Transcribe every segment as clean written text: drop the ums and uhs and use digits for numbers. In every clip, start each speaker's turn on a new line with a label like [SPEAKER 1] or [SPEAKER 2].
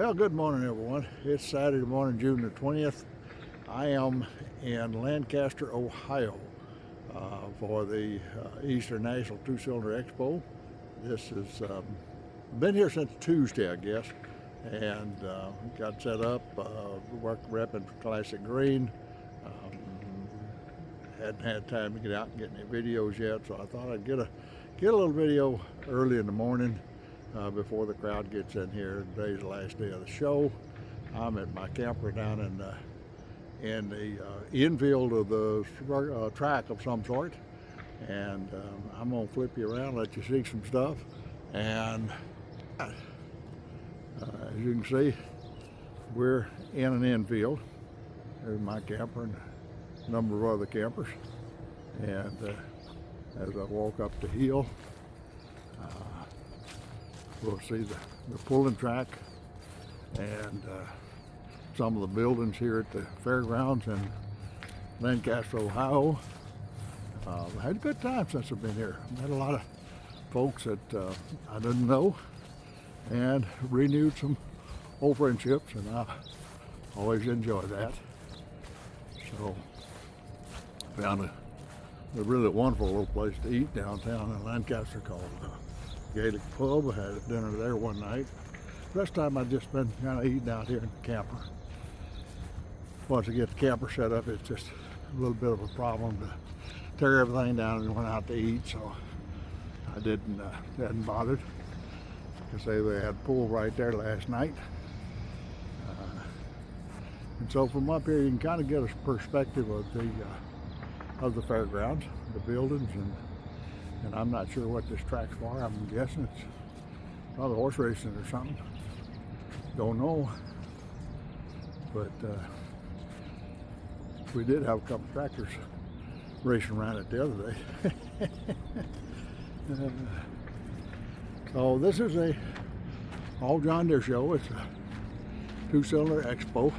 [SPEAKER 1] Well, good morning, everyone. It's Saturday morning, June the 20th. I am in Lancaster, Ohio for the Eastern National Two-Cylinder Expo. This has been here since Tuesday, I guess, and got set up, repping for Classic Green. Hadn't had time to get out and get any videos yet, so I thought I'd get a little video early in the morning before the crowd gets in here. Today's the last day of the show. I'm at my camper down in the infield of the track of some sort, and I'm gonna flip you around, let you see some stuff. And as you can see, we're in an infield. There's my camper and a number of other campers. And as I walk up the hill, we'll see the pulling track and some of the buildings here at the fairgrounds in Lancaster, Ohio. I had a good time since I've been here. Met a lot of folks that I didn't know, and renewed some old friendships, and I always enjoy that. So found a really wonderful little place to eat downtown in Lancaster called Gaelic Pub. I had dinner there one night. The rest of the time I've just been kind of eating out here in the camper. Once I get the camper set up, it's just a little bit of a problem to tear everything down and went out to eat, so I hadn't bothered. Because they had a pool right there last night. And so from up here you can kind of get a perspective of the fairgrounds, the buildings, and I'm not sure what this track's for. I'm guessing it's probably horse racing or something. Don't know. But we did have a couple tractors racing around it the other day. So this is a all John Deere show. It's a two-cylinder expo.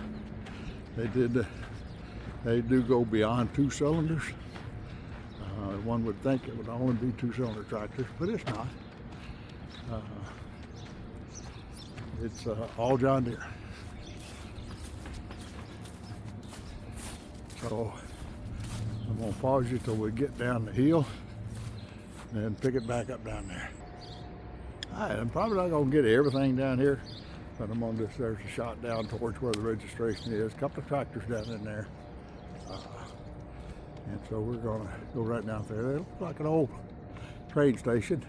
[SPEAKER 1] They do go beyond two cylinders. One would think it would only be two-cylinder tractors, but it's not. It's all John Deere. So I'm gonna pause you till we get down the hill and pick it back up down there. All right, I'm probably not gonna get everything down here, but I'm on this. There's a shot down towards where the registration is. A couple of tractors down in there. And so we're gonna go right down there. It looks like an old train station.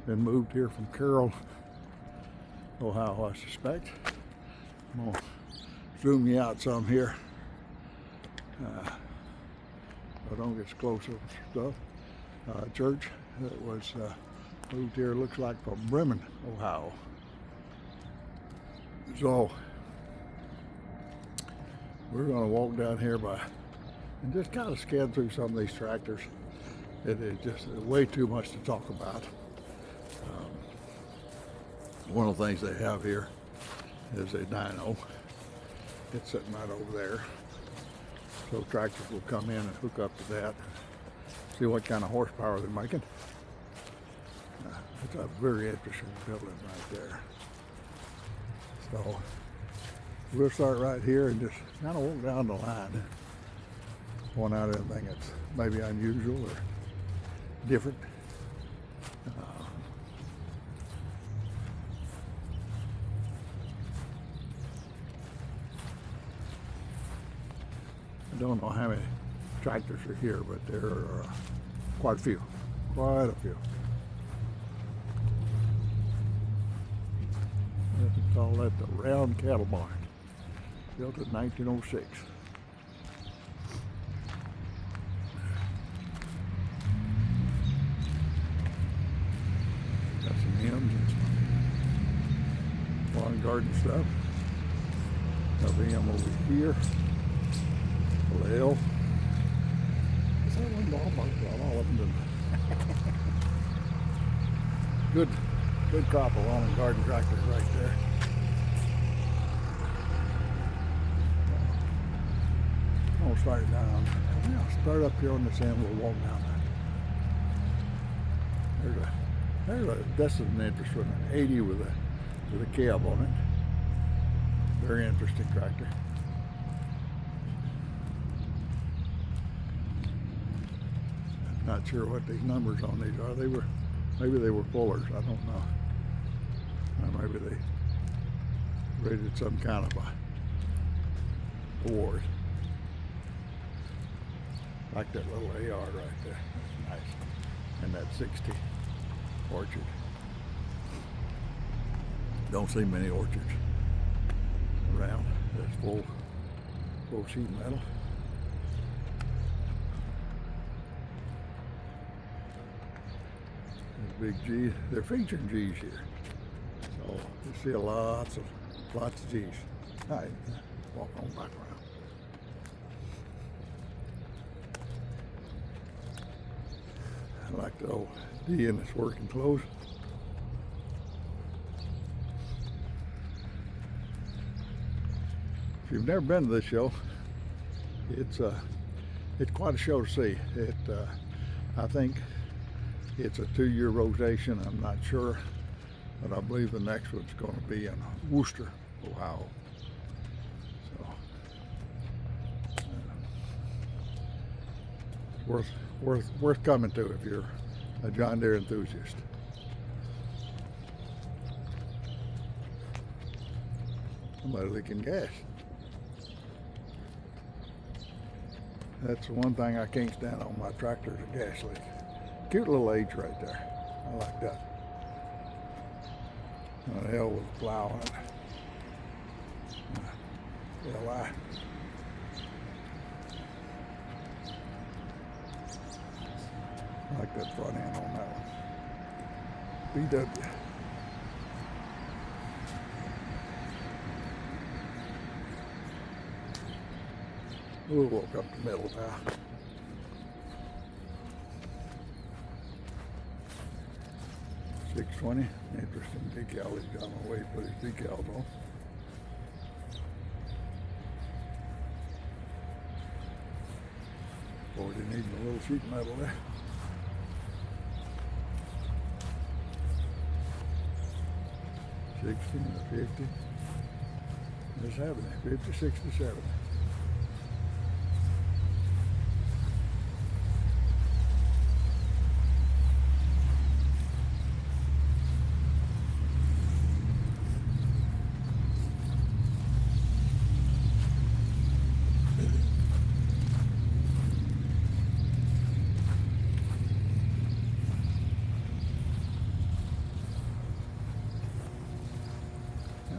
[SPEAKER 1] Been moved here from Carroll, Ohio, I suspect. I'm gonna zoom you out some here. So don't get close to stuff. Church that was moved here, looks like from Bremen, Ohio. So we're gonna walk down here and just kind of scan through some of these tractors. It is just way too much to talk about. One of the things they have here is a dyno. It's sitting right over there. So tractors will come in and hook up to that, see what kind of horsepower they're making. It's a very interesting building right there. So we'll start right here and just kind of walk down the line. Point out anything that's maybe unusual or different. I don't know how many tractors are here, but there are quite a few. Quite a few. They call that the Round Cattle Barn. Built in 1906. Got some hymns and some lawn garden stuff. Got the hymn over here. Well, is that one all of them? Good crop of lawn and garden tractors right there. I'll start down. I'll start up here on this end. We'll walk down there. This is an interesting one. 80 with a cab on it. Very interesting tractor. Not sure what these numbers on these are. Maybe they were pullers. I don't know. Or maybe they rated some kind of a award. Like that little AR right there. That's nice. And that 60 orchard. Don't see many orchards around that's full sheet metal. There's big G. They're featuring G's here. So you see lots of G's. All right, walk on back around. I like the old D in its working clothes. If you've never been to this show, it's quite a show to see. I think it's a 2-year rotation. I'm not sure, but I believe the next one's going to be in Worcester, Ohio. So worth coming to if you're a John Deere enthusiast. Somebody leaking gas. That's the one thing I can't stand on my tractor is a gas leak. Cute little H right there. I like that. Oh, hell with a plow on it. LI. I like that front end on that one. BW. We'll walk up the middle now. $620. Interesting decal. He's got no way to put his decals on. Boy, he needs a little sheet metal there. $60 to $50. Just having it. $50, $60, $70.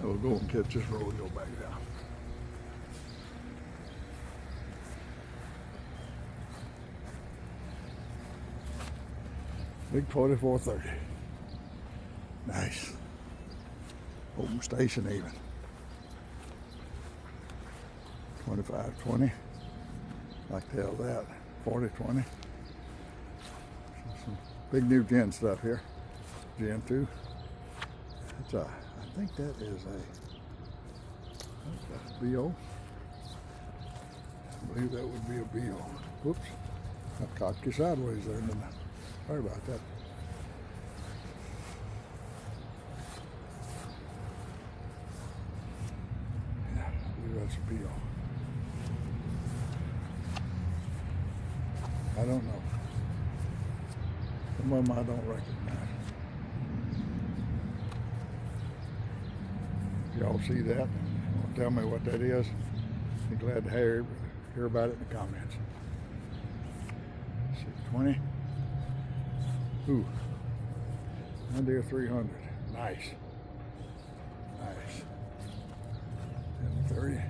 [SPEAKER 1] We'll go and catch this road and go back down. Big 4430. Nice. Open station even. 2520. Like the hell that. 4020. Some big new gen stuff here. Gen 2. It's I think that is that's BO. I believe that would be a BO. Whoops. I cocked you sideways there, didn't I? Sorry about that. Yeah, I believe that's a BO. I don't know. Some of them I don't recognize. Y'all see that? Tell me what that is. Be glad to hear about it in the comments. 620. Ooh. John Deere 300. Nice. Nice. 730.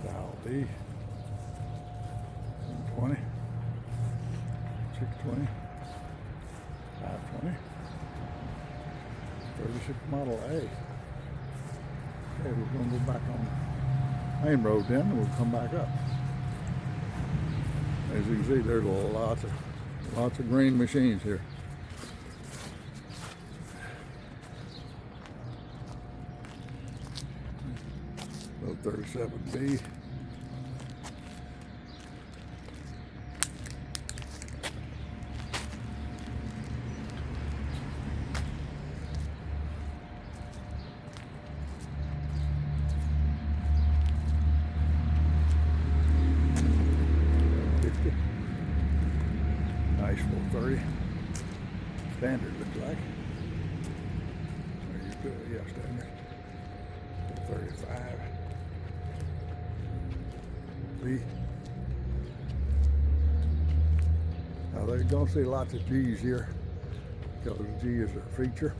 [SPEAKER 1] Style D. 720. 620. 520. 36 Model A. Okay, we're going to go back on the main road then, and we'll come back up. As you can see, there's lots of green machines here. Little 37B. standard, looks like. Are you still, yeah, standard. 35. B. Now they're going to see lots of G's here because G is a feature.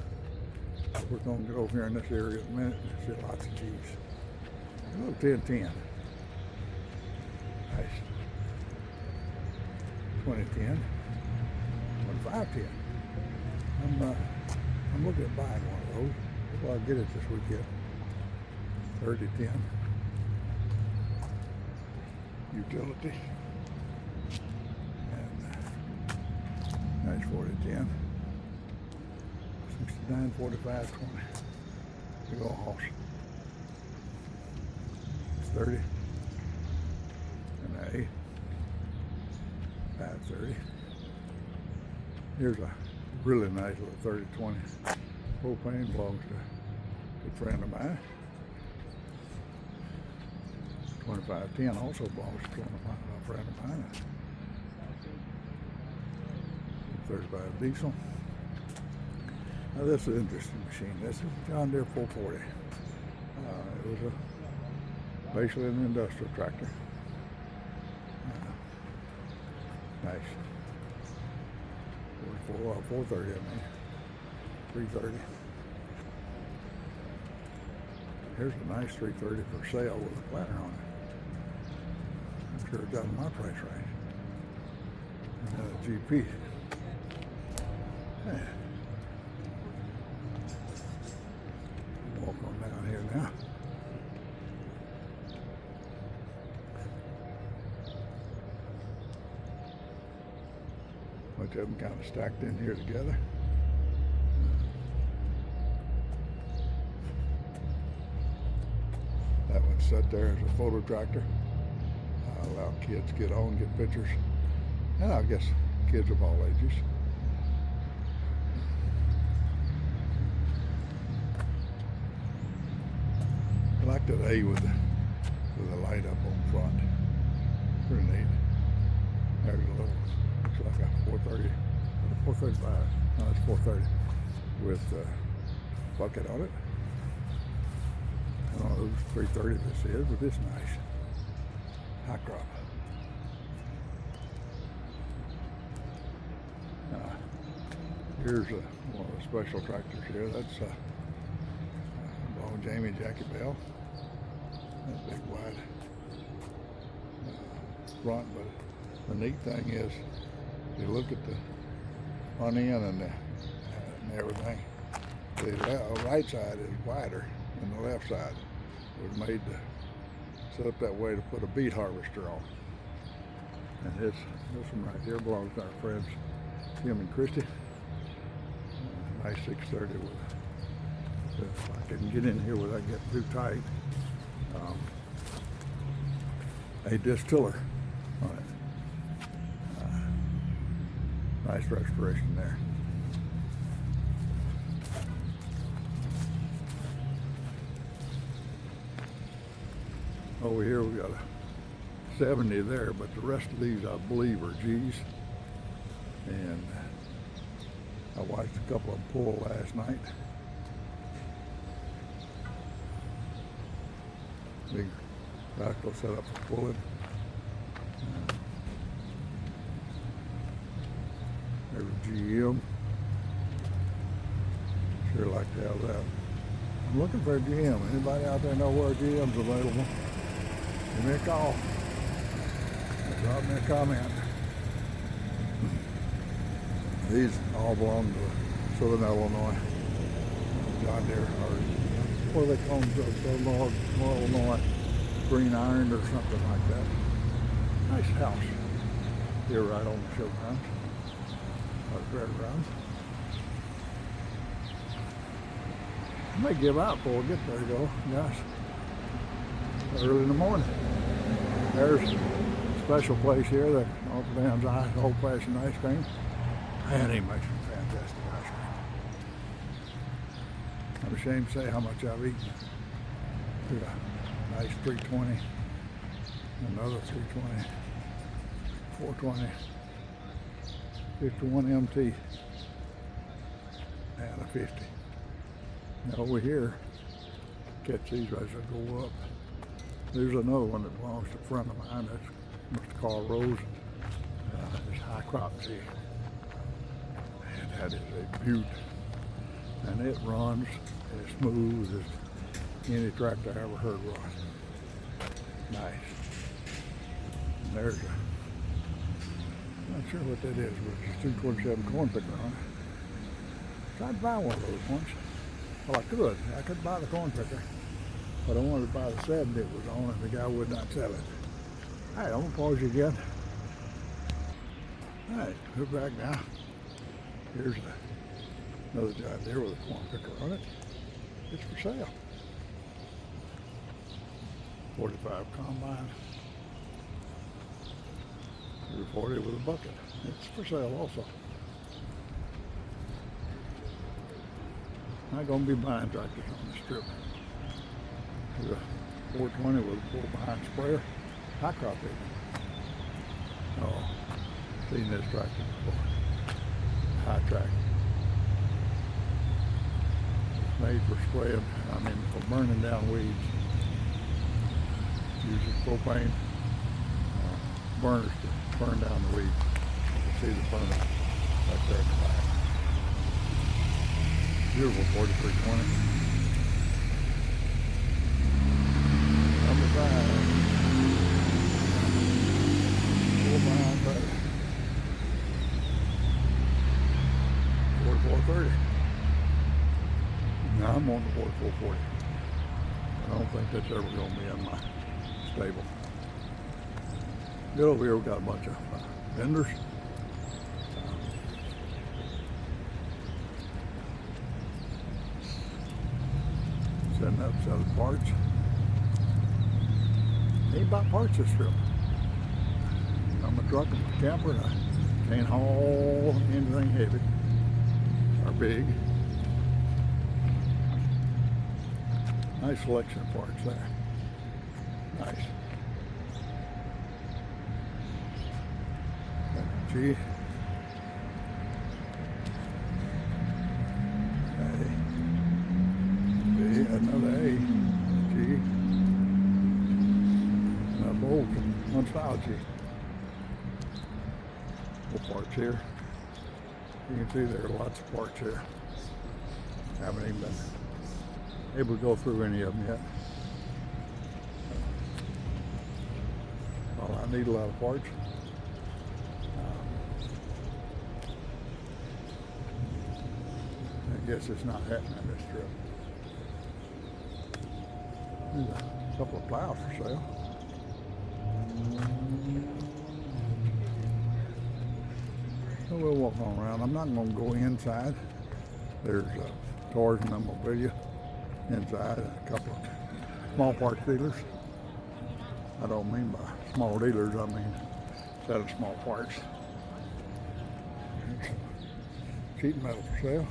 [SPEAKER 1] We're going to get over here in this area in a minute and see lots of G's. A little 1010. Nice. 2010. 2510. I'm looking at buying one of those. Well, I'll get it this weekend. 3010. Utility. And nice 4010. 69, 45, 20. Big old house. 30. And A. 530. Here's a really nice little 3020. Propane belongs to a good friend of mine. 2510 also belongs to a friend of mine. 35 diesel. Now this is an interesting machine. This is a John Deere 440. It was basically an industrial tractor. Nice. 430 I mean. 330. Here's a nice 330 for sale with a planter on it. I'm sure it got my price right. GP. Yeah. Walk on down here now. Bunch of them kind of stacked in here together. That one's set there as a photo tractor. Allow kids to get on, get pictures. And I guess kids of all ages. I like that A with the light up on front. Pretty neat. There's a little, looks like a 430, 435. No, it's 430 with a bucket on it. I don't know whose 330 this is, but it's nice. High crop. Here's one of the special tractors here. That's Jamie Jackie Bell. That big wide front, but the neat thing is, you look at the front end and everything. The right side is wider than the left side. It was made to set up that way to put a beet harvester on. And this one right here belongs to our friends Tim and Christy. Nice 630 with. If I can get in here without getting too tight. A distiller on it. Nice restoration there. Over here we got a 70 there, but the rest of these I believe are G's. And I watched a couple of them pull last night. Big radical set up for pulling. There's a GM. Sure like to have that. I'm looking for a GM. Anybody out there know where a GM's available? Give me a call. Drop me a comment. These all belong to Southern Illinois. John Deere, or what do they call them? Southern Illinois green iron or something like that. Nice house here right on the showgrounds, or fairgrounds. I may give out before we get there, though, guys. Early in the morning. There's a special place here that Uncle Dan's old-fashioned ice cream. Man, he makes some fantastic ice cream. I'm ashamed to say how much I've eaten. Here's a nice 320, another 320, 420, 51 MT. and a 50. Now over here, catch these as they go up. There's another one that belongs to a friend of mine. That's Mr. Carl Rose. It's high crop seed. And that is a beaut. And it runs as smooth as any tractor I ever heard run. Nice. And there's a, not sure what that is, but it's a 227 corn picker on it. Tried to buy one of those once. Well, I could buy the corn picker, but I wanted to buy the 70 it was on, and the guy would not sell it. All right, I'm gonna pause you again. All right, go back now. Here's another job there with a corn picker on it. It's for sale. 45 combine. 340 with a bucket. It's for sale also. I'm not going to be buying tractors on this trip. There's a 420 with a pull behind sprayer. High crop even. Oh, seen this tractor before. High track. It's made for spraying, for burning down weeds. Uses propane burners to burn down the weeds. You can see the burner right there in the back. Beautiful 4320. Number 5. Full behind better. 4430. Now I'm on the 4440. I don't think that's ever going to be in my stable. Get over here, we've got a bunch of vendors. Setting up selling parts. Ain't about parts this trip. I'm a truck and a camper and I can't haul anything heavy or big. Nice selection of parts there. Nice. G. Another A, G, and a bolt, one style G. Full parts here. You can see there are lots of parts here. Haven't even been able to go through any of them yet. Well, I need a lot of parts. I guess it's not happening this trip. There's a couple of plows for sale. So we'll walk on around. I'm not going to go inside. There's tours and memorabilia inside, and a couple of small parts dealers. I don't mean by small dealers, I mean a set of small parts. There's some sheet metal for sale.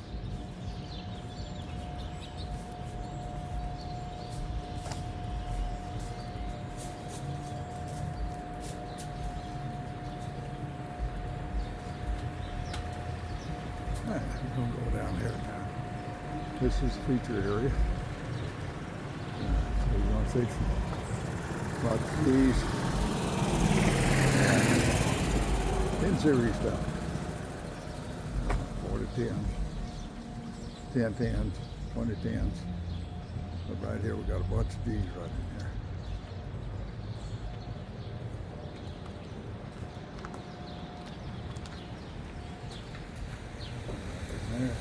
[SPEAKER 1] We're going to go down here now. This is the feature area. So you're going to see some lots of these and 10 series stuff. 40 10s, 10 10s, 20 10s. But right here we got a bunch of G's right in here. There.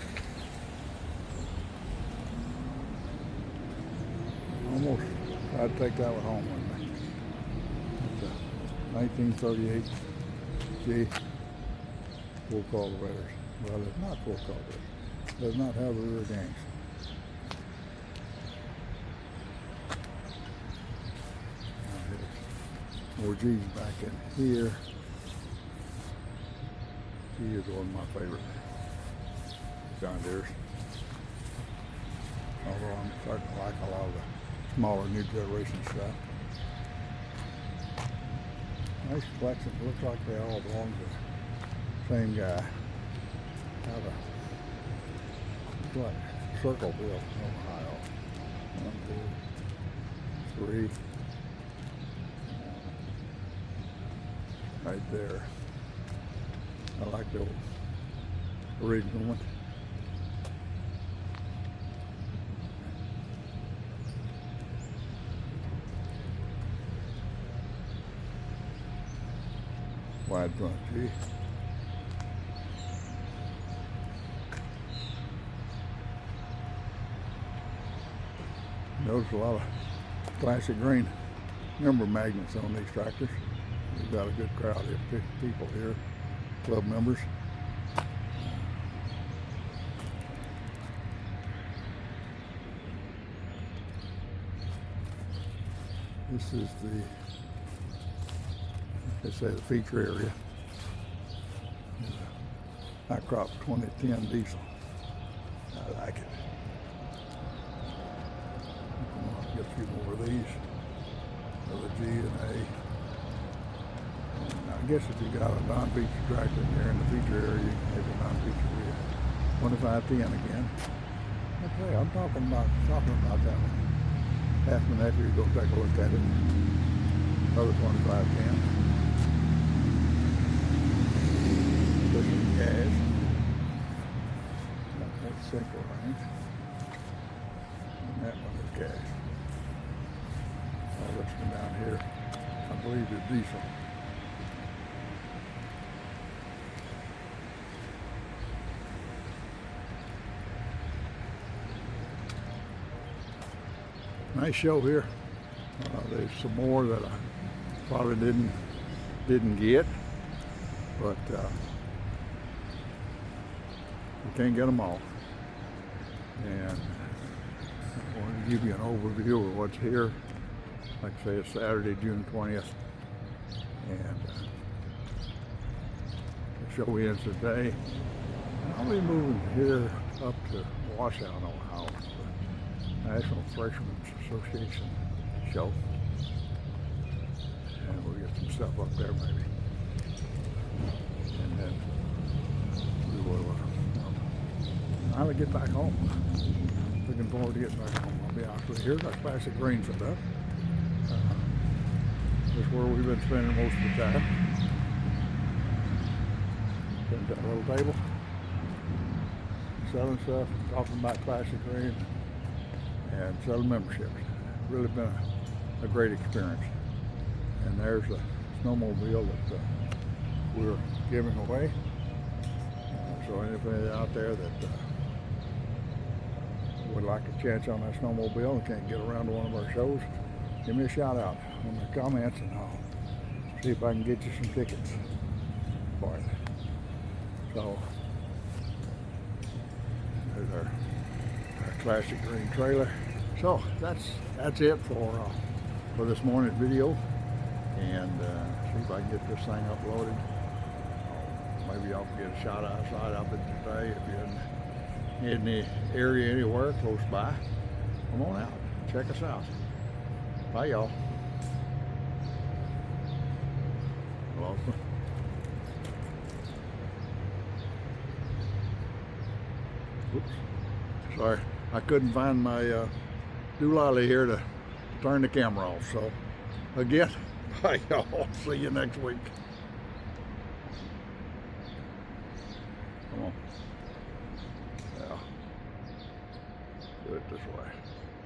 [SPEAKER 1] Almost tried to take that one home with me. It's a 1938 G full cultivators. Well, it's not full cultivators. It does not have the rear gangs. More G's back in here. G is one of my favorite John Deere's. Although I'm starting to like a lot of the smaller new generation stuff. Nice collection. Looks like they all belong to the same guy. Have a looks like Circleville, Ohio. 1, 2, 3. Right there. I like the original one. Wide front, gee. Notice a lot of classic green number magnets on these tractors. We've got a good crowd of people here, club members. This is the, let's say, the feature area. High crop 2010 diesel. I like it. Get a few more of these. Another G and A. I guess if you got a non-feature tractor in there in the feature area, you can have a non-feature area. 2510 again. Okay, I'm talking about that one. Ask my nephew to go take a look at it. Another 2510. This is gas. That's single range. And that one is gas. This one down here, I believe is diesel. Nice show here. There's some more that I probably didn't get, but we can't get them all. And I want to give you an overview of what's here. Like I say, it's Saturday, June 20th, and the show ends today. And I'll be moving here up to Washout, Ohio, for the National Fishermen's Association show, and we'll get some stuff up there maybe, and then we will finally get back home. Looking forward to getting back home. I'll be honest with you. Here's our classic green setup. This is where we've been spending most of the time. Sitting at a little table, selling stuff, talking about classic green, and selling memberships. Really been a great experience. And there's a snowmobile that we're giving away. So anybody out there that would like a chance on that snowmobile and can't get around to one of our shows, give me a shout out on the comments and I'll see if I can get you some tickets for it. So there's our classic green trailer. So that's it for this morning's video, and see if I can get this thing uploaded. Maybe y'all can get a shot outside of it today if you're in the area anywhere close by. Come on out, check us out. Bye, y'all. Hello. Oops. Sorry, I couldn't find my doolally here to turn the camera off. So, again, bye, y'all. See you next week. Come on. Yeah. Do it this way.